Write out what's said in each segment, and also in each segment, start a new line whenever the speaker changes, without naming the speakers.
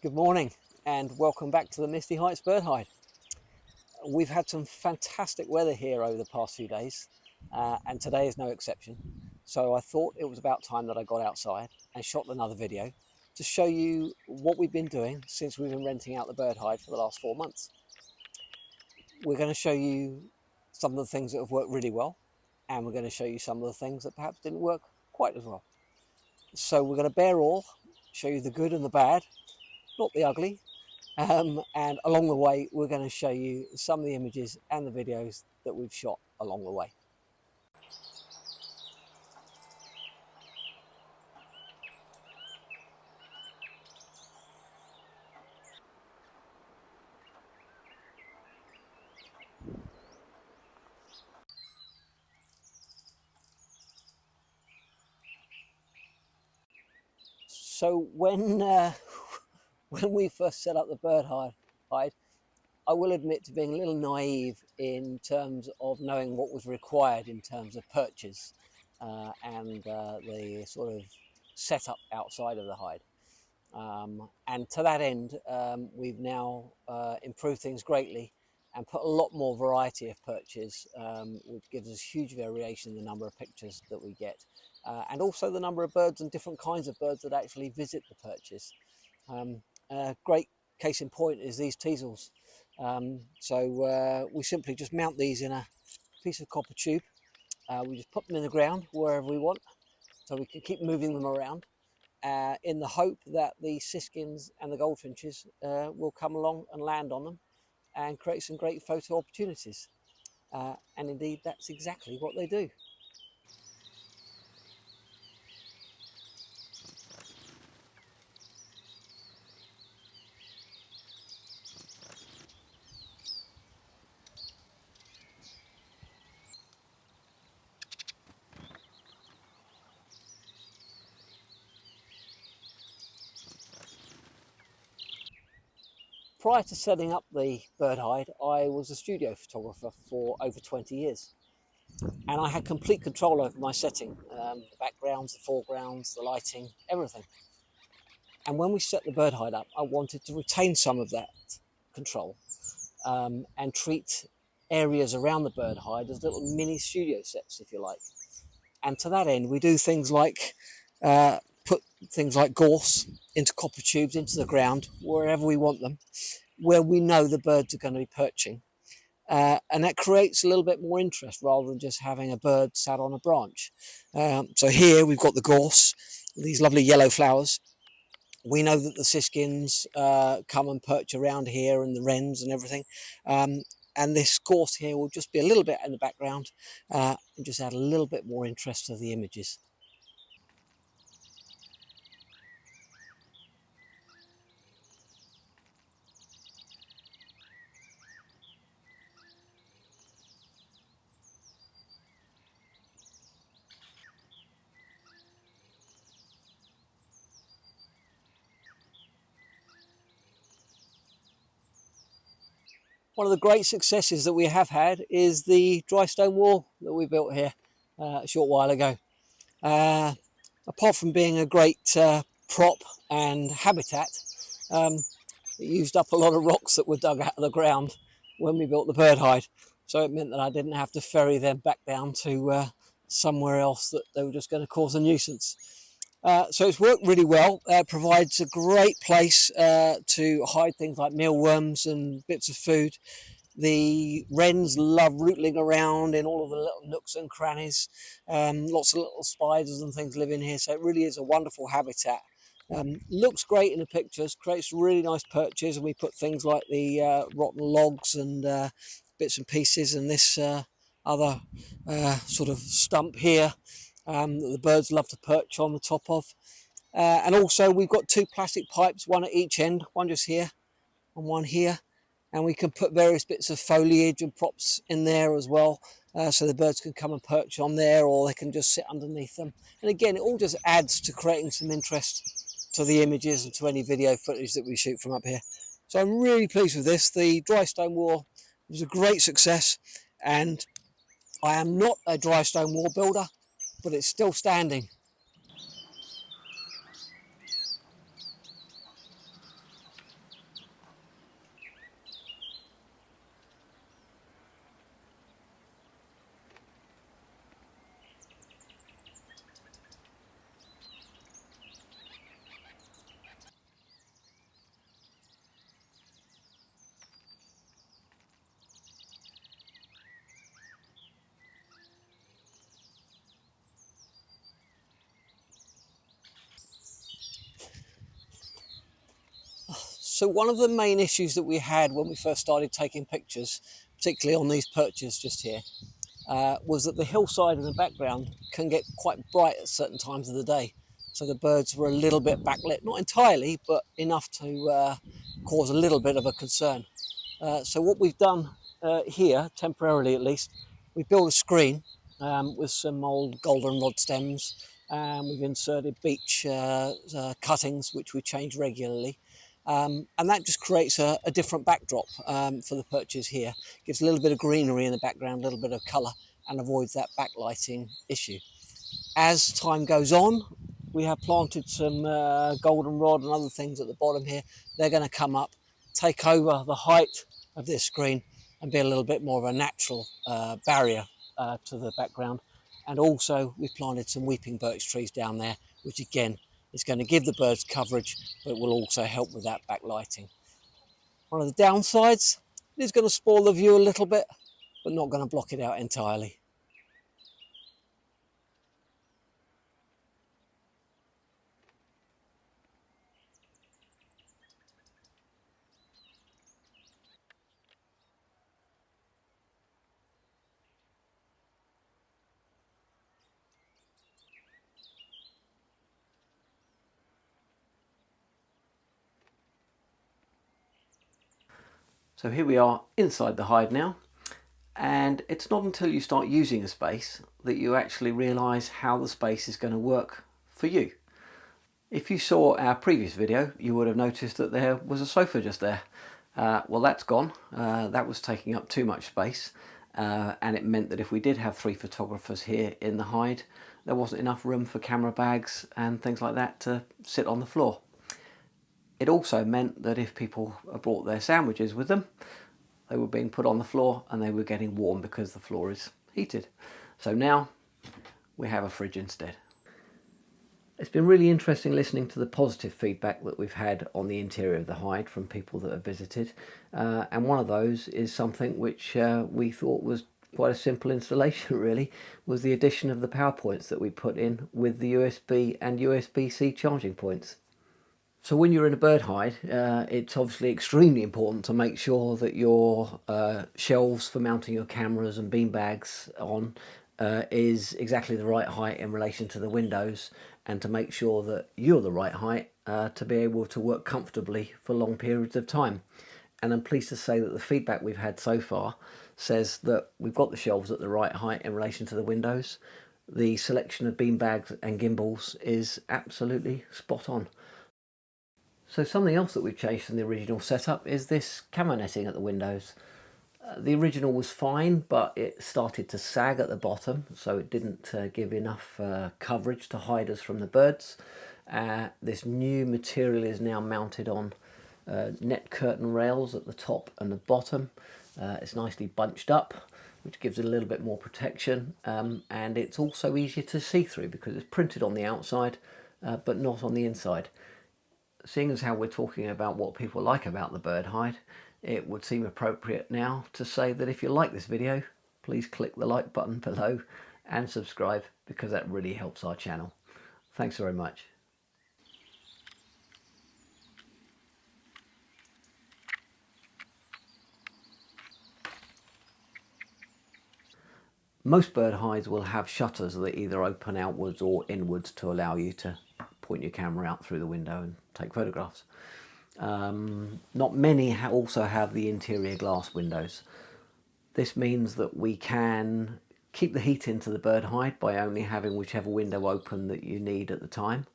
Good morning and welcome back to the Misty Heights Bird Hide. We've had some fantastic weather here over the past few days and today is no exception. So I thought it was about time that I got outside and shot another video to show you what we've been doing since we've been renting out the bird hide for the last 4 months. We're going to show you some of the things that have worked really well, and we're going to show you some of the things that perhaps didn't work quite as well. So we're going to bear all, show you the good and the bad, not the ugly, and along the way we're going to show you some of the images and the videos that we've shot along the way. So when we first set up the bird hide, I will admit to being a little naive in terms of knowing what was required in terms of perches and the sort of setup outside of the hide. And to that end, we've now improved things greatly and put a lot more variety of perches, which gives us huge variation in the number of pictures that we get. And also the number of birds and different kinds of birds that actually visit the perches. Great case in point is these teasels. So we simply just mount these in a piece of copper tube. We just put them in the ground wherever we want, so we can keep moving them around in the hope that the siskins and the goldfinches will come along and land on them and create some great photo opportunities. And indeed, that's exactly what they do. Prior to setting up the bird hide, I was a studio photographer for over 20 years. And I had complete control over my setting, the backgrounds, the foregrounds, the lighting, everything. And when we set the bird hide up, I wanted to retain some of that control and treat areas around the bird hide as little mini studio sets, if you like. And to that end, we do things like put things like gorse into copper tubes into the ground wherever we want them, where we know the birds are going to be perching. And that creates a little bit more interest rather than just having a bird sat on a branch. So here we've got the gorse, these lovely yellow flowers. We know that the siskins come and perch around here, and the wrens and everything. And this gorse here will just be a little bit in the background and just add a little bit more interest to the images. One of the great successes that we have had is the dry stone wall that we built here a short while ago. Apart from being a great prop and habitat, it used up a lot of rocks that were dug out of the ground when we built the bird hide. So it meant that I didn't have to ferry them back down to somewhere else that they were just going to cause a nuisance. So it's worked really well. Provides a great place to hide things like mealworms and bits of food. The wrens love rootling around in all of the little nooks and crannies. Lots of little spiders and things live in here, so it really is a wonderful habitat. Looks great in the pictures, creates really nice perches, and we put things like the rotten logs and bits and pieces, and this other sort of stump here that the birds love to perch on the top of. And also we've got 2 plastic pipes, one at each end, one just here and one here. And we can put various bits of foliage and props in there as well, so the birds can come and perch on there, or they can just sit underneath them. And again, it all just adds to creating some interest to the images and to any video footage that we shoot from up here. So I'm really pleased with this. The dry stone wall was a great success, and I am not a dry stone wall builder, but it's still standing. So one of the main issues that we had when we first started taking pictures, particularly on these perches just here, was that the hillside in the background can get quite bright at certain times of the day. So the birds were a little bit backlit, not entirely, but enough to cause a little bit of a concern. So what we've done here, temporarily at least, we built a screen with some old goldenrod stems, and we've inserted beech cuttings, which we change regularly. And that just creates a different backdrop for the perches here. Gives a little bit of greenery in the background, a little bit of colour, and avoids that backlighting issue. As time goes on, we have planted some goldenrod and other things at the bottom here. They're going to come up, take over the height of this screen, and be a little bit more of a natural barrier to the background. And also we've planted some weeping birch trees down there, which again is going to give the birds coverage, but will also help with that backlighting. One of the downsides is going to spoil the view a little bit, but not going to block it out entirely. So here we are inside the hide now, and it's not until you start using a space that you actually realise how the space is going to work for you. If you saw our previous video, you would have noticed that there was a sofa just there. Well, that's gone. That was taking up too much space, and it meant that if we did have 3 photographers here in the hide, there wasn't enough room for camera bags and things like that to sit on the floor. It also meant that if people brought their sandwiches with them, they were being put on the floor and they were getting warm because the floor is heated. So now we have a fridge instead. It's been really interesting listening to the positive feedback that we've had on the interior of the hide from people that have visited. And one of those is something which we thought was quite a simple installation really, was the addition of the power points that we put in with the USB and USB-C charging points. So when you're in a bird hide, it's obviously extremely important to make sure that your shelves for mounting your cameras and bean bags on is exactly the right height in relation to the windows, and to make sure that you're the right height to be able to work comfortably for long periods of time. And I'm pleased to say that the feedback we've had so far says that we've got the shelves at the right height in relation to the windows. The selection of bean bags and gimbals is absolutely spot on. So something else that we've changed from the original setup is this camera netting at the windows. The original was fine, but it started to sag at the bottom, so it didn't give enough coverage to hide us from the birds. This new material is now mounted on net curtain rails at the top and the bottom. It's nicely bunched up, which gives it a little bit more protection, and it's also easier to see through because it's printed on the outside but not on the inside. Seeing as how we're talking about what people like about the bird hide, it would seem appropriate now to say that if you like this video, please click the like button below and subscribe, because that really helps our channel. Thanks very much. Most bird hides will have shutters that either open outwards or inwards to allow you to point your camera out through the window and take photographs. Not many also have the interior glass windows. This means that we can keep the heat into the bird hide by only having whichever window open that you need at the time.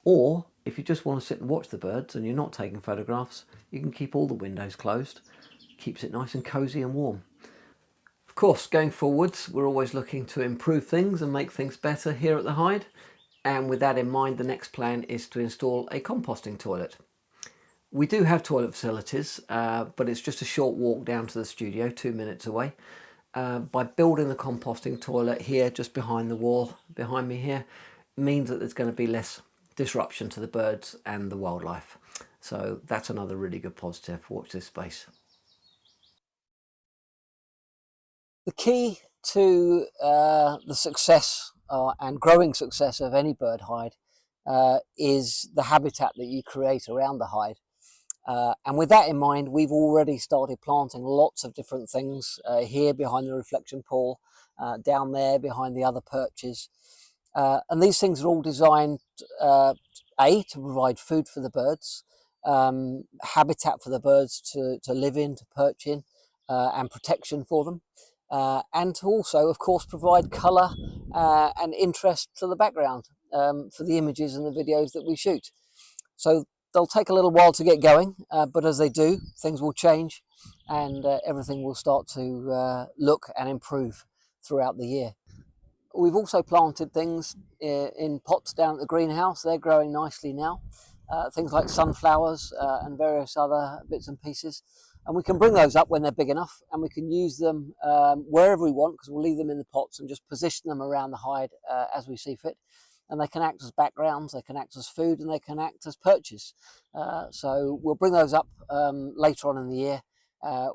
Or if you just want to sit and watch the birds and you're not taking photographs, you can keep all the windows closed. Keeps it nice and cozy and warm. Of course, going forwards, we're always looking to improve things and make things better here at the hide. And with that in mind, the next plan is to install a composting toilet. We do have toilet facilities, but it's just a short walk down to the studio, 2 minutes away. By building the composting toilet here, just behind the wall, behind me here, means that there's going to be less disruption to the birds and the wildlife. So that's another really good positive. Watch this space. The key to the success and growing success of any bird hide is the habitat that you create around the hide. And with that in mind, we've already started planting lots of different things here behind the reflection pool, down there behind the other perches. And these things are all designed, to provide food for the birds, habitat for the birds to live in, to perch in, and protection for them. And to also, of course, provide colour and interest to the background for the images and the videos that we shoot. So they'll take a little while to get going, but as they do, things will change and everything will start to look and improve throughout the year. We've also planted things in pots down at the greenhouse. They're growing nicely now. Things like sunflowers and various other bits and pieces. And we can bring those up when they're big enough, and we can use them wherever we want, because we'll leave them in the pots and just position them around the hide as we see fit. And they can act as backgrounds, they can act as food, and they can act as perches. So we'll bring those up later on in the year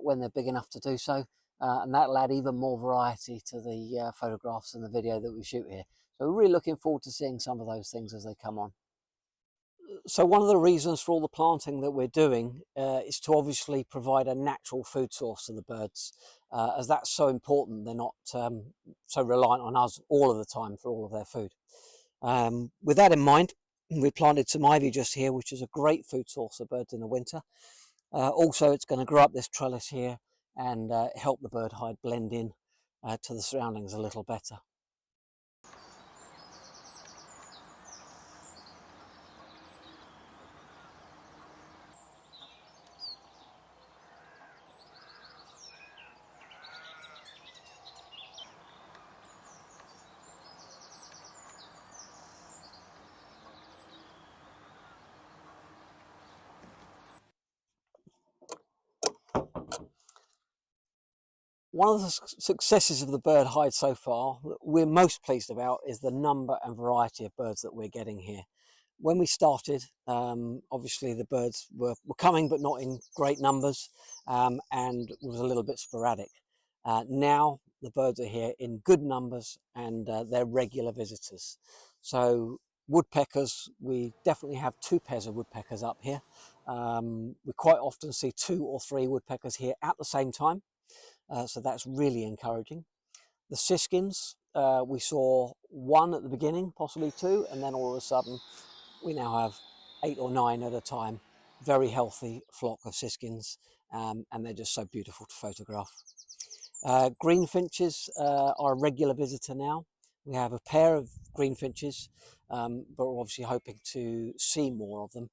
when they're big enough to do so. And that'll add even more variety to the photographs and the video that we shoot here. So we're really looking forward to seeing some of those things as they come on. So one of the reasons for all the planting that we're doing is to obviously provide a natural food source to the birds, as that's so important. They're not so reliant on us all of the time for all of their food. With that in mind, we planted some ivy just here, which is a great food source for birds in the winter. Also, it's going to grow up this trellis here and help the bird hide blend in to the surroundings a little better. One of the successes of the bird hide so far that we're most pleased about is the number and variety of birds that we're getting here. When we started, obviously the birds were coming, but not in great numbers, and was a little bit sporadic. Now the birds are here in good numbers, and they're regular visitors. So woodpeckers, we definitely have 2 pairs of woodpeckers up here. We quite often see 2 or 3 woodpeckers here at the same time. So that's really encouraging. The siskins, we saw 1 at the beginning, possibly 2, and then all of a sudden we now have 8 or 9 at a time. Very healthy flock of siskins, and they're just so beautiful to photograph. Greenfinches are a regular visitor now. We have a pair of greenfinches, but we're obviously hoping to see more of them.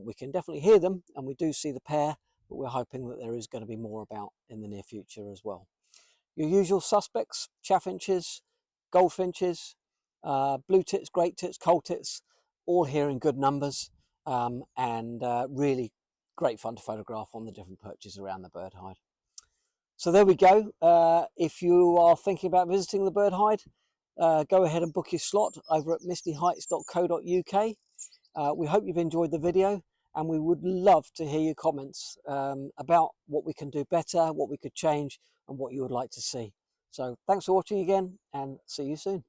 We can definitely hear them, and we do see the pair, but we're hoping that there is going to be more about in the near future as well. Your usual suspects: chaffinches, goldfinches, blue tits, great tits, coal tits, all here in good numbers, and really great fun to photograph on the different perches around the bird hide. So there we go. If you are thinking about visiting the bird hide, go ahead and book your slot over at mistyheights.co.uk. We hope you've enjoyed the video, and we would love to hear your comments about what we can do better, what we could change, and what you would like to see. So thanks for watching again, and see you soon.